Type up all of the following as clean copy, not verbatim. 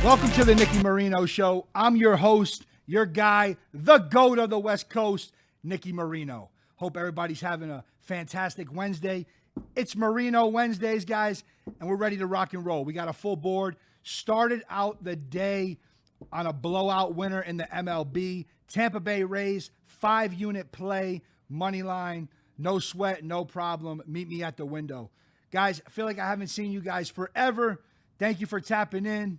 Welcome to the Nicky Marino Show. I'm your host, your guy, the GOAT of the West Coast, Nicky Marino. Hope everybody's having a fantastic Wednesday. It's Marino Wednesdays, guys, and we're ready to rock and roll. We got a full board. Started out the day on a blowout winner in the MLB. Tampa Bay Rays, 5-unit play, money line, no sweat, no problem. Meet me at the window. Guys, I feel like I haven't seen you guys forever. Thank you for tapping in.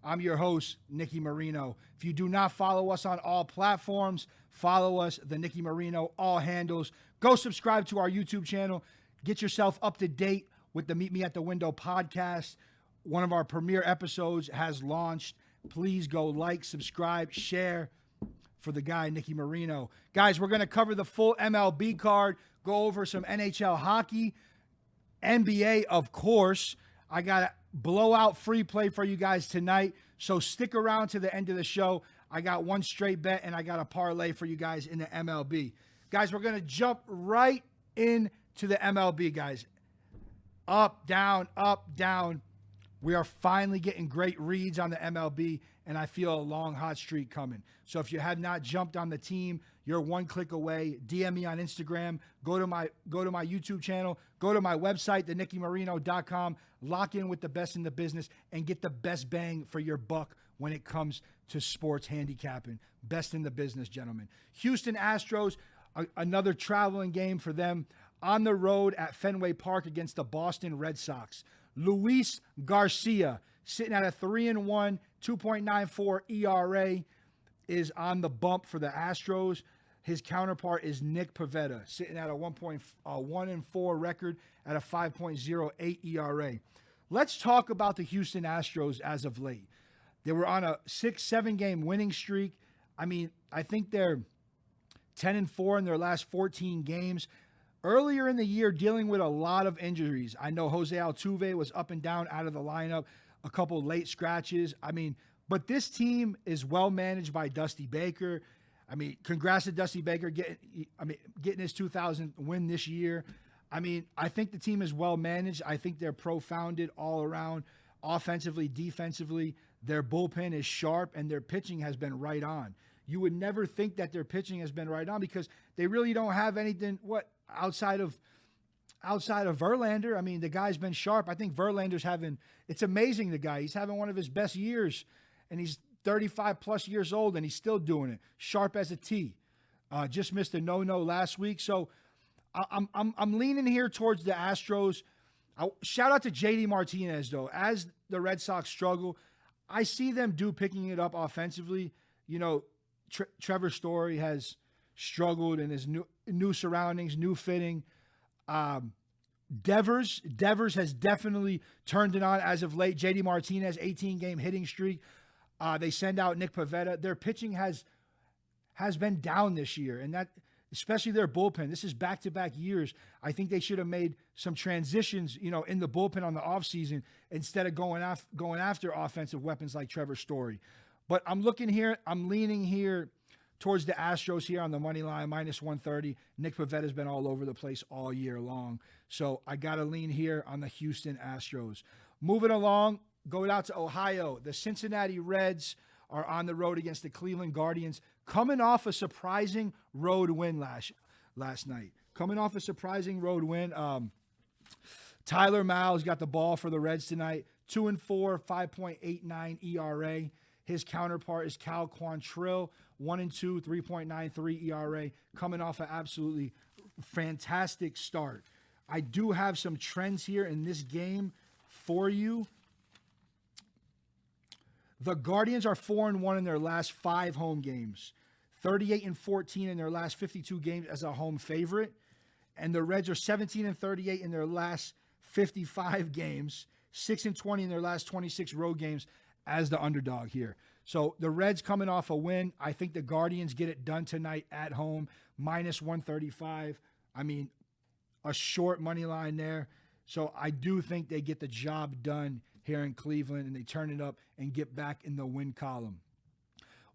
I'm your host, Nicky Marino. If you do not follow us on all platforms, follow us, the Nicky Marino, all handles. Go subscribe to our YouTube channel. Get yourself up to date with the Meet Me at the Window podcast. One of our premiere episodes has launched. Please go like, subscribe, share for the guy, Nicky Marino. Guys, we're going to cover the full MLB card, go over some NHL hockey, NBA, of course. I got a blowout free play for you guys tonight, so stick around to the end of the show. I got one straight bet, and I got a parlay for you guys in the MLB. Guys, we're going to jump right into the MLB, guys. Up, down, up, down. We are finally getting great reads on the MLB, and I feel a long, hot streak coming. So if you have not jumped on the team, you're one click away. DM me on Instagram. Go to my YouTube channel. Go to my website, thenickymarino.com. Lock in with the best in the business and get the best bang for your buck when it comes to sports handicapping. Best in the business, gentlemen. Houston Astros, another traveling game for them. On the road at Fenway Park against the Boston Red Sox. Luis Garcia, sitting at a 3-1, 2.94 ERA, is on the bump for the Astros. His counterpart is Nick Pivetta, sitting at a 1.1-4 record at a 5.08 ERA. Let's talk about the Houston Astros as of late. They were on a 6-7 game winning streak. I mean, I think they're 10-4 in their last 14 games. Earlier in the year, dealing with a lot of injuries. I know Jose Altuve was up and down out of the lineup, a couple late scratches. I mean, but this team is well managed by Dusty Baker. I mean, congrats to Dusty Baker getting his 2000th win this year. I mean, I think the team is well managed. I think they're pro-founded all around, offensively, defensively. Their bullpen is sharp, and their pitching has been right on. You would never think that their pitching has been right on because they really don't have anything outside of Verlander. I mean, the guy's been sharp. I think Verlander's it's amazing, the guy. He's having one of his best years, and he's 35 plus years old, and he's still doing it. Sharp as a T. Just missed a no-no last week. So I'm leaning here towards the Astros. Shout out to JD Martinez, though. As the Red Sox struggle, I see them picking it up offensively. You know, Trevor Story has struggled in his new surroundings, new fitting. Devers has definitely turned it on as of late. JD Martinez, 18-game hitting streak. They send out Nick Pivetta. Their pitching has been down this year, and that especially their bullpen. This is back-to-back years. I think they should have made some transitions, in the bullpen on the offseason instead of going after offensive weapons like Trevor Story. But I'm leaning here towards the Astros here on the money line, minus 130. Nick Pavetta's been all over the place all year long. So I got to lean here on the Houston Astros. Moving along, go out to Ohio. The Cincinnati Reds are on the road against the Cleveland Guardians, coming off a surprising road win last night. Tyler Miles got the ball for the Reds tonight. 2-4, 5.89 ERA. His counterpart is Cal Quantrill, 1-2, 3.93 ERA, coming off an absolutely fantastic start. I do have some trends here in this game for you. The Guardians are 4-1 in their last 5 home games, 38-14 in their last 52 games as a home favorite, and the Reds are 17-38 in their last 55 games, 6-20 in their last 26 road games as the underdog here. So the Reds coming off a win. I think the Guardians get it done tonight at home, minus 135. I mean, a short money line there. So I do think they get the job done here in Cleveland, and they turn it up and get back in the win column.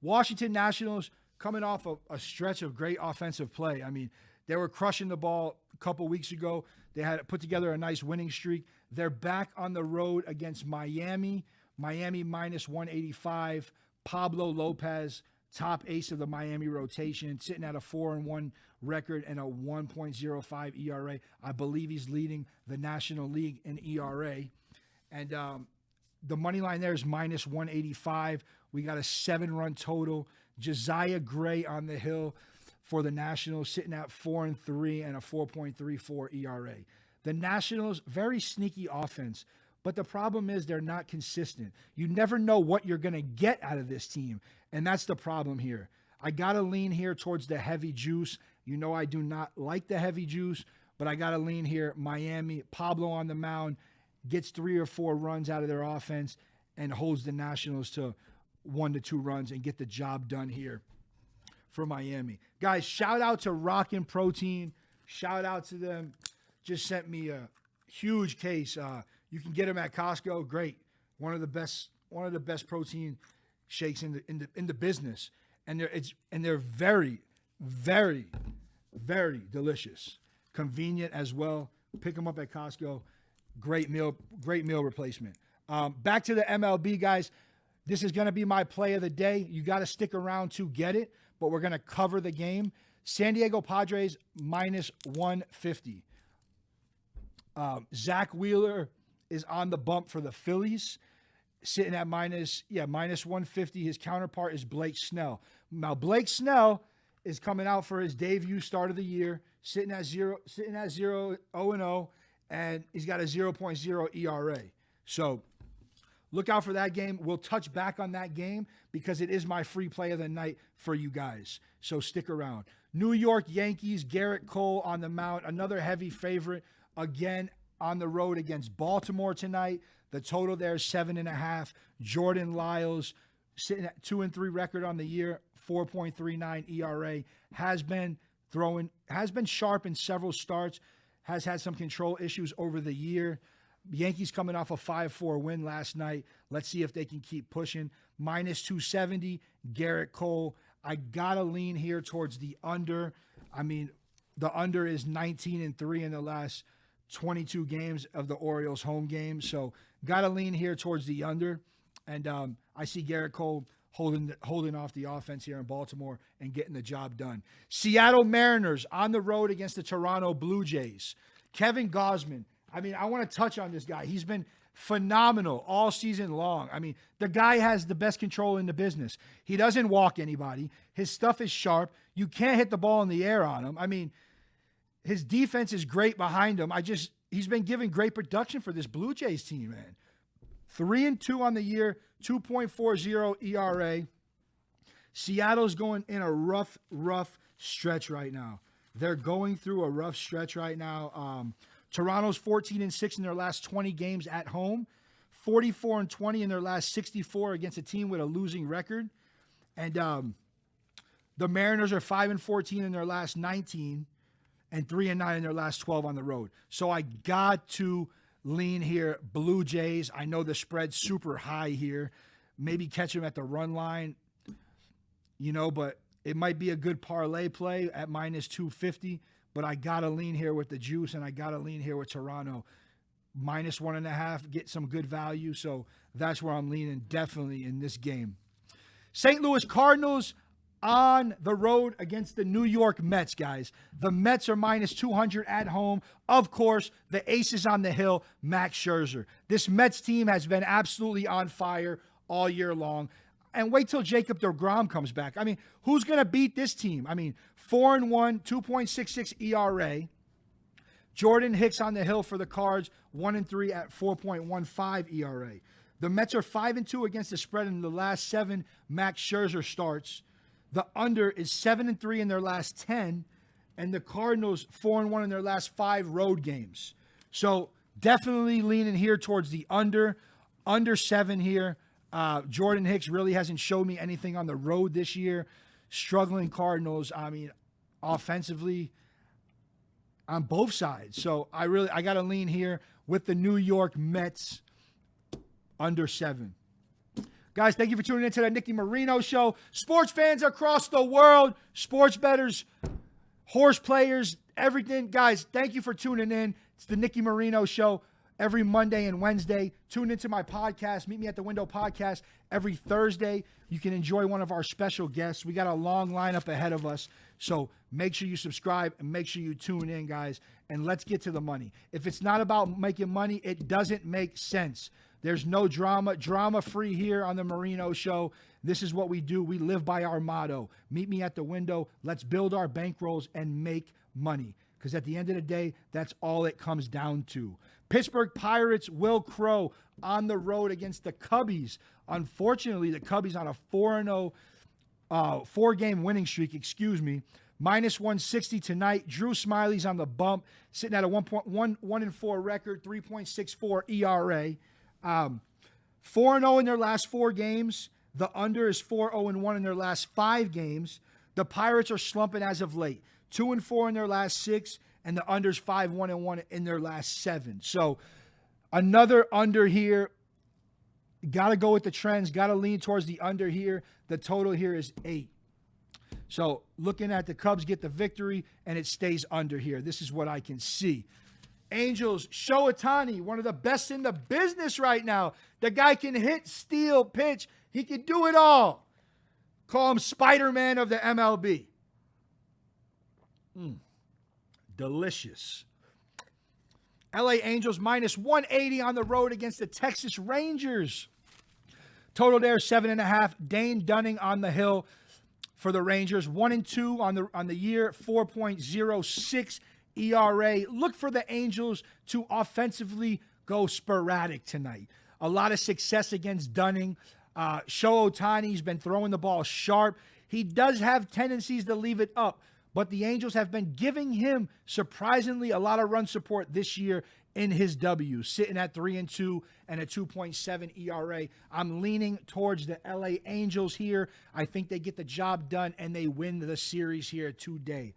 Washington Nationals coming off a stretch of great offensive play. I mean, they were crushing the ball a couple weeks ago. They had put together a nice winning streak. They're back on the road against Miami. Miami minus 185. Pablo Lopez, top ace of the Miami rotation, sitting at a 4-1 record and a 1.05 ERA. I believe he's leading the National League in ERA. And the money line there is minus 185. We got a 7-run total. Josiah Gray on the hill for the Nationals, sitting at 4-3 and a 4.34 ERA. The Nationals, very sneaky offense, but the problem is they're not consistent. You never know what you're going to get out of this team, and that's the problem here. I got to lean here towards the heavy juice. You know I do not like the heavy juice, but I got to lean here. Miami, Pablo on the mound, gets 3 or 4 runs out of their offense and holds the Nationals to 1 to 2 runs and get the job done here for Miami. Guys, shout out to Rockin' Protein. Shout out to them. Just sent me a huge case. You can get them at Costco. Great. One of the best protein shakes in the business. And they're very, very, very delicious. Convenient as well. Pick them up at Costco. Great meal replacement. Back to the MLB, guys. This is going to be my play of the day. You got to stick around to get it, but we're going to cover the game. San Diego Padres minus 150. Zach Wheeler is on the bump for the Phillies, sitting at minus 150. His counterpart is Blake Snell. Now Blake Snell is coming out for his debut start of the year, sitting at 0-0, and he's got a 0.0 ERA. So look out for that game. We'll touch back on that game because it is my free play of the night for you guys. So stick around. New York Yankees, Garrett Cole on the mound, another heavy favorite. Again, on the road against Baltimore tonight. The total there is 7.5. Jordan Lyles sitting at 2-3 record on the year, 4.39 ERA. Has been sharp in several starts. Has had some control issues over the year. Yankees coming off a 5-4 win last night. Let's see if they can keep pushing. Minus 270, Garrett Cole. I got to lean here towards the under. I mean, the under is 19-3 in the last 22 games of the Orioles home games. So got to lean here towards the under. And I see Garrett Cole holding off the offense here in Baltimore and getting the job done. Seattle Mariners on the road against the Toronto Blue Jays. Kevin Gausman. I mean, I want to touch on this guy. He's been phenomenal all season long. I mean, the guy has the best control in the business. He doesn't walk anybody. His stuff is sharp. You can't hit the ball in the air on him. I mean, his defense is great behind him. He's been giving great production for this Blue Jays team, man. 3-2 on the year, 2.40 ERA. Seattle's going in a rough stretch right now. They're going through a rough stretch right now. Toronto's 14-6 in their last 20 games at home, 44-20 in their last 64 against a team with a losing record. And the Mariners are 5-14 in their last 19 and 3-9 in their last 12 on the road. So I got to lean here. Blue Jays. I know the spread's super high here. Maybe catch them at the run line, but it might be a good parlay play at minus 250. But I got to lean here with the juice, and I got to lean here with Toronto. Minus 1.5, get some good value. So that's where I'm leaning definitely in this game. St. Louis Cardinals on the road against the New York Mets, guys. The Mets are minus 200 at home. Of course, the aces on the hill, Max Scherzer. This Mets team has been absolutely on fire all year long. And wait till Jacob deGrom comes back. I mean, who's going to beat this team? I mean, 4-1, 2.66 ERA. Jordan Hicks on the hill for the Cards, 1-3 at 4.15 ERA. The Mets are 5-2 against the spread in the last 7 Max Scherzer starts. The under is 7-3 in their last 10, and the Cardinals 4-1 in their last 5 road games. So definitely leaning here towards the under 7 here. Jordan Hicks really hasn't showed me anything on the road this year. Struggling Cardinals, I mean, offensively on both sides. So I got to lean here with the New York Mets under 7. Guys, thank you for tuning in to the Nicky Marino Show. Sports fans across the world, sports bettors, horse players, everything. Guys, thank you for tuning in. It's the Nicky Marino Show. every Monday and Wednesday. Tune into my podcast, Meet Me at the Window podcast, every Thursday. You can enjoy one of our special guests. We got a long lineup ahead of us, so make sure you subscribe and make sure you tune in, guys, and let's get to the money. If it's not about making money, it doesn't make sense. There's no drama. Drama free here on the Marino Show. This is what we do. We live by our motto. Meet me at the window. Let's build our bankrolls and make money. Because at the end of the day, that's all it comes down to. Pittsburgh Pirates Will Crow on the road against the Cubbies. Unfortunately, the Cubbies on a 4-0, 4-game winning streak, minus 160 tonight. Drew Smiley's on the bump, sitting at a 1.1-4 record, 3.64 ERA. 4-0 in their last 4 games. The under is 4-0-1 in their last 5 games. The Pirates are slumping as of late. 2-4 in their last 6, and the under's 5-1-1 in their last 7. So another under here. Got to go with the trends. Got to lean towards the under here. The total here is 8. So looking at the Cubs get the victory, and it stays under here. This is what I can see. Angels, Shohei Ohtani, one of the best in the business right now. The guy can hit, steal, pitch. He can do it all. Call him Spider-Man of the MLB. Delicious. LA Angels minus 180 on the road against the Texas Rangers. Total there 7.5. Dane Dunning on the hill for the Rangers. 1-2 on the year. 4.06 ERA. Look for the Angels to offensively go sporadic tonight. A lot of success against Dunning. Shohei Ohtani's been throwing the ball sharp. He does have tendencies to leave it up, but the Angels have been giving him surprisingly a lot of run support this year in his W, sitting at 3-2 and a 2.7 ERA. I'm leaning towards the LA Angels here. I think they get the job done and they win the series here today.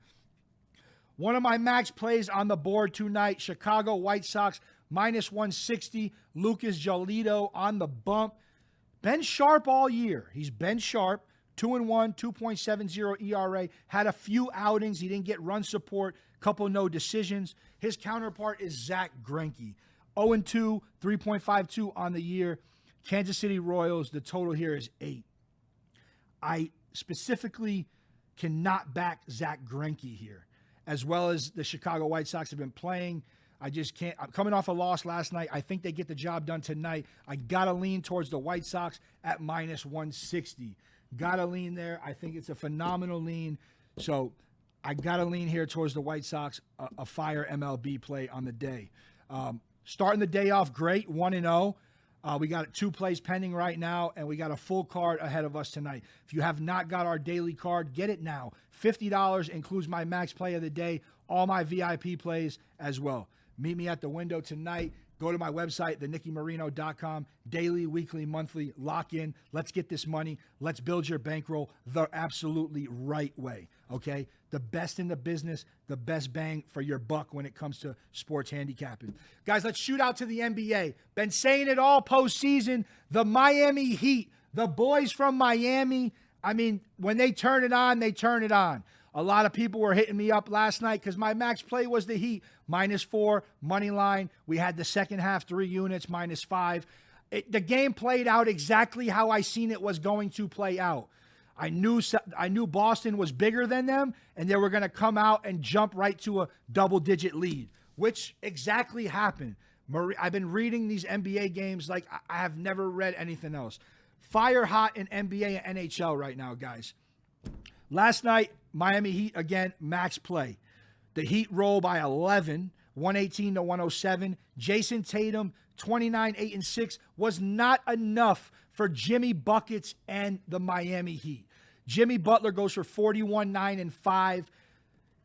One of my max plays on the board tonight, Chicago White Sox minus 160. Lucas Giolito on the bump. Been sharp all year. He's been sharp. 2-1, 2.70 ERA. Had a few outings. He didn't get run support. Couple no decisions. His counterpart is Zach Greinke. 0-2, 3.52 on the year. Kansas City Royals, the total here is 8. I specifically cannot back Zach Greinke here, as well as the Chicago White Sox have been playing. I just can't. I'm coming off a loss last night. I think they get the job done tonight. I got to lean towards the White Sox at minus 160. Got to lean there. I think it's a phenomenal lean. So I got to lean here towards the White Sox, a fire MLB play on the day. Starting the day off great, 1-0. We got 2 plays pending right now, and we got a full card ahead of us tonight. If you have not got our daily card, get it now. $50 includes my max play of the day, all my VIP plays as well. Meet me at the window tonight. Go to my website, thenickymarino.com. Daily, weekly, monthly. Lock in. Let's get this money. Let's build your bankroll the absolutely right way, okay? The best in the business, the best bang for your buck when it comes to sports handicapping. Guys, let's shoot out to the NBA. Been saying it all postseason. The Miami Heat, the boys from Miami, I mean, when they turn it on, they turn it on. A lot of people were hitting me up last night because my max play was the Heat, -4, money line. We had the second half 3 units, -5. The game played out exactly how I seen it was going to play out. I knew Boston was bigger than them, and they were going to come out and jump right to a double-digit lead, which exactly happened. I've been reading these NBA games like I have never read anything else. Fire hot in NBA and NHL right now, guys. Last night, Miami Heat, again, max play. The Heat roll by 11, 118-107. Jason Tatum, 29, 8, and 6, was not enough for Jimmy Buckets and the Miami Heat. Jimmy Butler goes for 41, 9, and 5.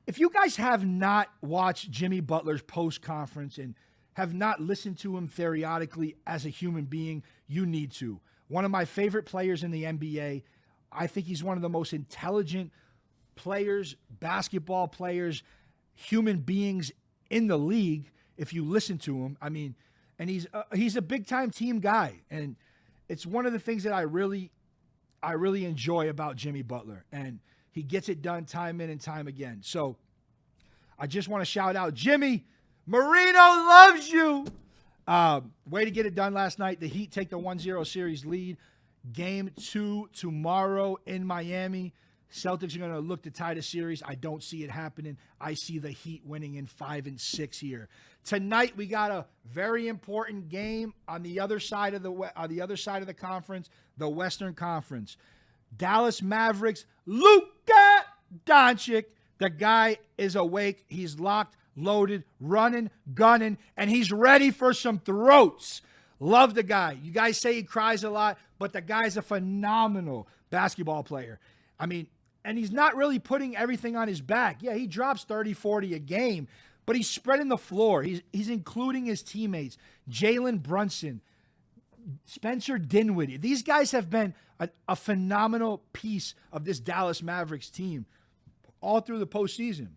If you guys have not watched Jimmy Butler's post-conference and have not listened to him periodically as a human being, you need to. One of my favorite players in the NBA. I think he's one of the most intelligent players, basketball players, human beings in the league. If you listen to him, I mean, and he's a big time team guy, and it's one of the things that I really enjoy about Jimmy Butler, and he gets it done time in and time again. So I just want to shout out, Jimmy Marino loves you. Way to get it done last night. The Heat take the 1-0 series lead. Game 2 tomorrow in Miami. Celtics are going to look to tie the series. I don't see it happening. I see the Heat winning in 5-6 here. Tonight we got a very important game on the other side of the conference, the Western Conference. Dallas Mavericks, Luka Doncic. The guy is awake. He's locked, loaded, running, gunning, and he's ready for some throats. Love the guy. You guys say he cries a lot, but the guy's a phenomenal basketball player. I mean, and he's not really putting everything on his back. Yeah, he drops 30, 40 a game, but he's spreading the floor. He's including his teammates, Jalen Brunson, Spencer Dinwiddie. These guys have been a phenomenal piece of this Dallas Mavericks team all through the postseason.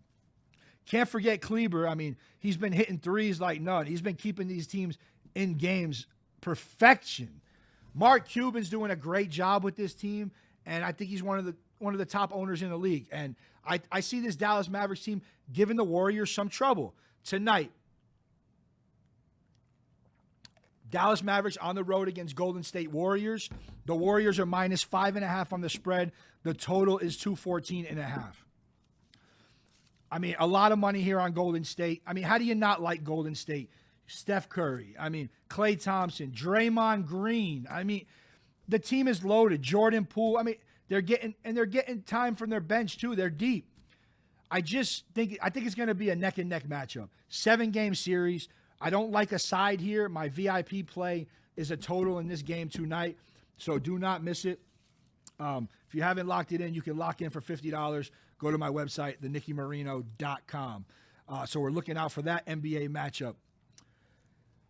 Can't forget Kleber. I mean, he's been hitting threes like none. He's been keeping these teams in games perfection. Mark Cuban's doing a great job with this team, and I think he's one of the top owners in the league. And I see this Dallas Mavericks team giving the Warriors some trouble tonight. Dallas Mavericks on the road against Golden State Warriors. The Warriors are minus 5.5 on the spread. The total is 214.5. I mean, a lot of money here on Golden State. I mean, how do you not like Golden State? Steph Curry. I mean, Klay Thompson, Draymond Green. I mean, the team is loaded. Jordan Poole. I mean, they're getting time from their bench too. They're deep. I think it's going to be a neck and neck matchup. 7-game series. I don't like a side here. My VIP play is a total in this game tonight, so do not miss it. If you haven't locked it in, you can lock in for $50. Go to my website, thenickymarino.com. So we're looking out for that NBA matchup.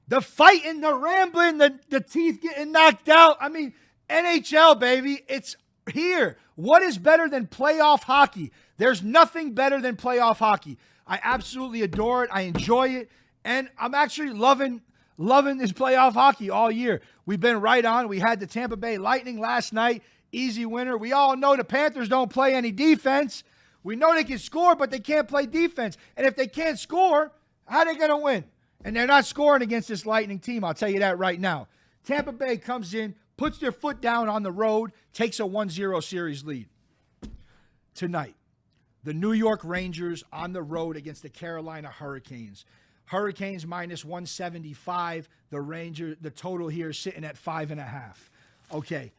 The fighting, the rambling, the teeth getting knocked out. I mean, NHL, baby, it's here. What is better than playoff hockey? There's nothing better than playoff hockey. I absolutely adore it. I enjoy it. And I'm actually loving this playoff hockey all year. We've been right on. We had the Tampa Bay Lightning last night. Easy winner. We all know the Panthers don't play any defense. We know they can score, but they can't play defense. And if they can't score, how are they going to win? And they're not scoring against this Lightning team. I'll tell you that right now. Tampa Bay comes in, puts their foot down on the road, takes a 1-0 series lead. Tonight, the New York Rangers on the road against the Carolina Hurricanes. Hurricanes minus 175. The total here is sitting at 5.5. Okay.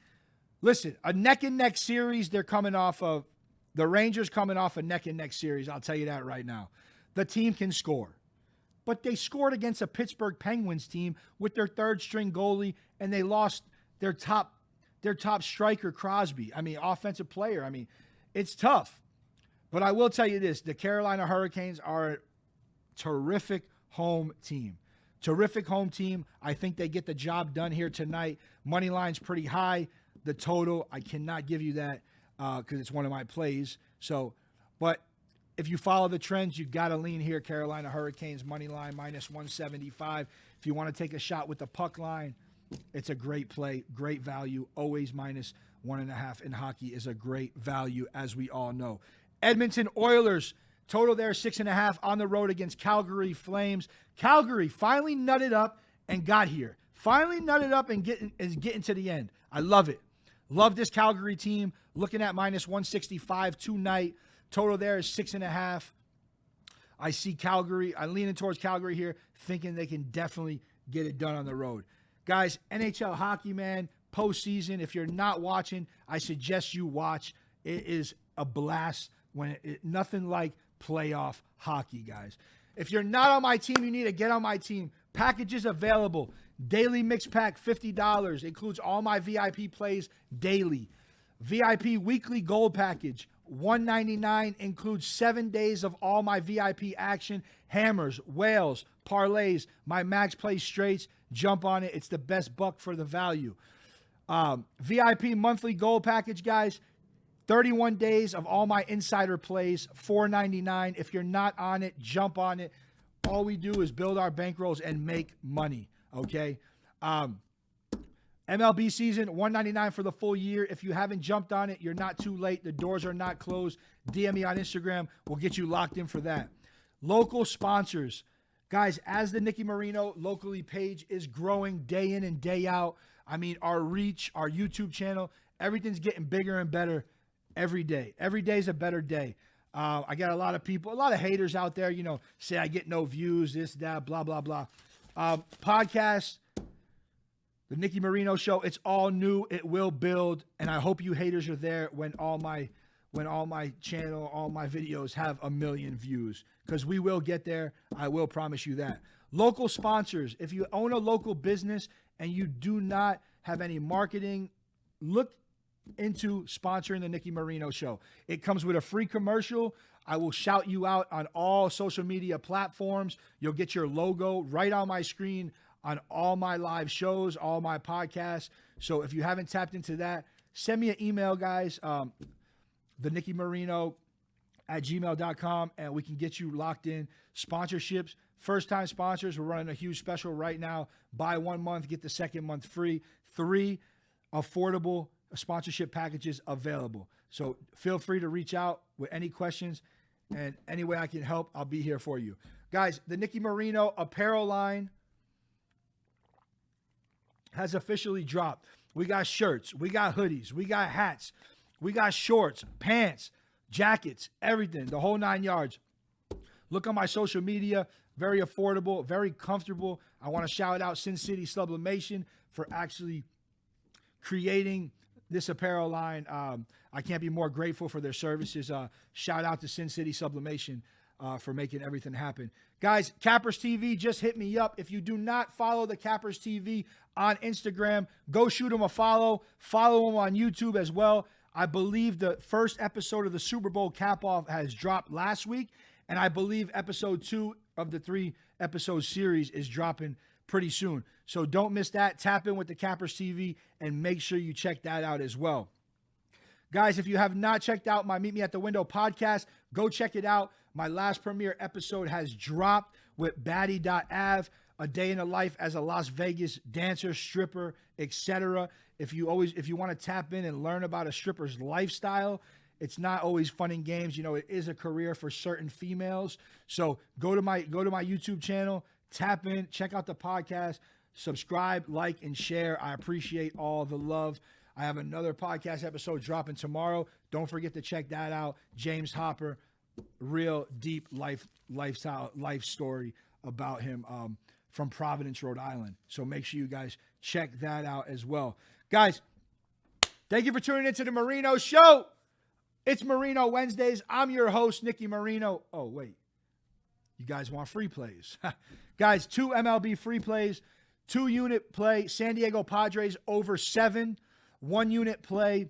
Listen, a neck-and-neck series they're coming off of. The Rangers coming off a neck-and-neck series. I'll tell you that right now. The team can score. But they scored against a Pittsburgh Penguins team with their third-string goalie, and they lost their top striker, Crosby. I mean, offensive player. I mean, it's tough. But I will tell you this. The Carolina Hurricanes are a terrific home team. Terrific home team. I think they get the job done here tonight. Money line's pretty high. The total, I cannot give you that because it's one of my plays. So, but if you follow the trends, you got to lean here. Carolina Hurricanes money line minus 175. If you want to take a shot with the puck line, it's a great play, great value. Always minus 1.5 in hockey is a great value, as we all know. Edmonton Oilers, total there 6.5 on the road against Calgary Flames. Calgary finally nutted up and got here. Finally nutted up and getting to the end. I love it. Love this Calgary team. Looking at minus 165 tonight. Total there is 6.5. I see Calgary. I'm leaning towards Calgary here, thinking they can definitely get it done on the road. Guys, NHL hockey, man, postseason. If you're not watching, I suggest you watch. It is a blast. Nothing like playoff hockey, guys. If you're not on my team, you need to get on my team. Packages available. Daily mix pack, $50. Includes all my VIP plays daily. VIP weekly gold package, $199. Includes 7 days of all my VIP action. Hammers, whales, parlays, my max play straights. Jump on it. It's the best buck for the value. VIP monthly gold package, guys. 31 days of all my insider plays, $4.99. If you're not on it, jump on it. All we do is build our bankrolls and make money, okay? MLB season, $199 for the full year. If you haven't jumped on it, you're not too late. The doors are not closed. DM me on Instagram. We'll get you locked in for that. Local sponsors. Guys, as the Nicky Marino locally page is growing day in and day out, I mean, our reach, our YouTube channel, everything's getting bigger and better every day. Every day is a better day. I got a lot of people, a lot of haters out there, say I get no views, this, that, blah, blah, blah. Podcast, the Nicky Marino Show, it's all new. It will build, and I hope you haters are there when all my channel, all my videos have 1 million views, because we will get there. I will promise you that. Local sponsors. If you own a local business and you do not have any marketing, look into sponsoring the Nicky Marino Show. It comes with a free commercial. I will shout you out on all social media platforms. You'll get your logo right on my screen on all my live shows, all my podcasts. So if you haven't tapped into that, send me an email, guys. thenickymarino@gmail.com, and we can get you locked in. Sponsorships, first-time sponsors, we're running a huge special right now. Buy 1 month, get the second month free. 3 affordable sponsorship packages available. So feel free to reach out with any questions, and any way I can help, I'll be here for you. Guys, the Nicky Marino apparel line has officially dropped. We got shirts, we got hoodies, we got hats, we got shorts, pants, jackets, everything, the whole 9 yards. Look on my social media. Very affordable, very comfortable. I want to shout out Sin City Sublimation for actually creating this apparel line. I can't be more grateful for their services. Shout out to Sin City Sublimation for making everything happen. Guys, Cappers TV just hit me up. If you do not follow the Cappers TV on Instagram, go shoot them a follow. Follow them on YouTube as well. I believe the first episode of the Super Bowl cap-off has dropped last week, and I believe episode 2 of the 3-episode series is dropping pretty soon. So don't miss that. Tap in with the Cappers TV and make sure you check that out as well. Guys, if you have not checked out my Meet Me at the Window podcast, go check it out. My last premiere episode has dropped with Batty.av, a day in the life as a Las Vegas dancer, stripper, etc. If you want to tap in and learn about a stripper's lifestyle, it's not always fun and games. It is a career for certain females. So go to my YouTube channel, tap in, check out the podcast, subscribe, like, and share. I appreciate all the love. I have another podcast episode dropping tomorrow. Don't forget to check that out. James Hopper, real deep life story about him from Providence, Rhode Island. So make sure you guys check that out as well. Guys, thank you for tuning into the Marino Show. It's Marino Wednesdays. I'm your host, Nicky Marino. Oh, wait. You guys want free plays. Guys, 2 MLB free plays, 2-unit play, San Diego Padres over 7, 1-unit play,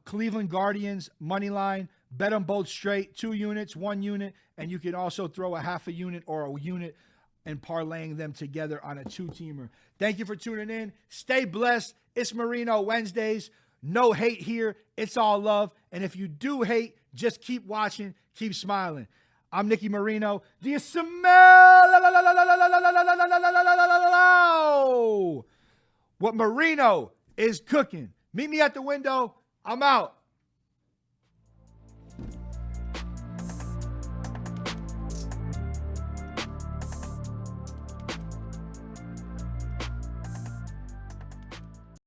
Cleveland Guardians money line. Bet them both straight, 2 units, 1 unit, and you can also throw a half a unit or a unit and parlaying them together on a 2-teamer. Thank you for tuning in. Stay blessed. It's Marino Wednesdays. No hate here. It's all love. And if you do hate, just keep watching, keep smiling. I'm Nicky Marino. Do you smell what Marino is cooking? Meet me at the window. I'm out.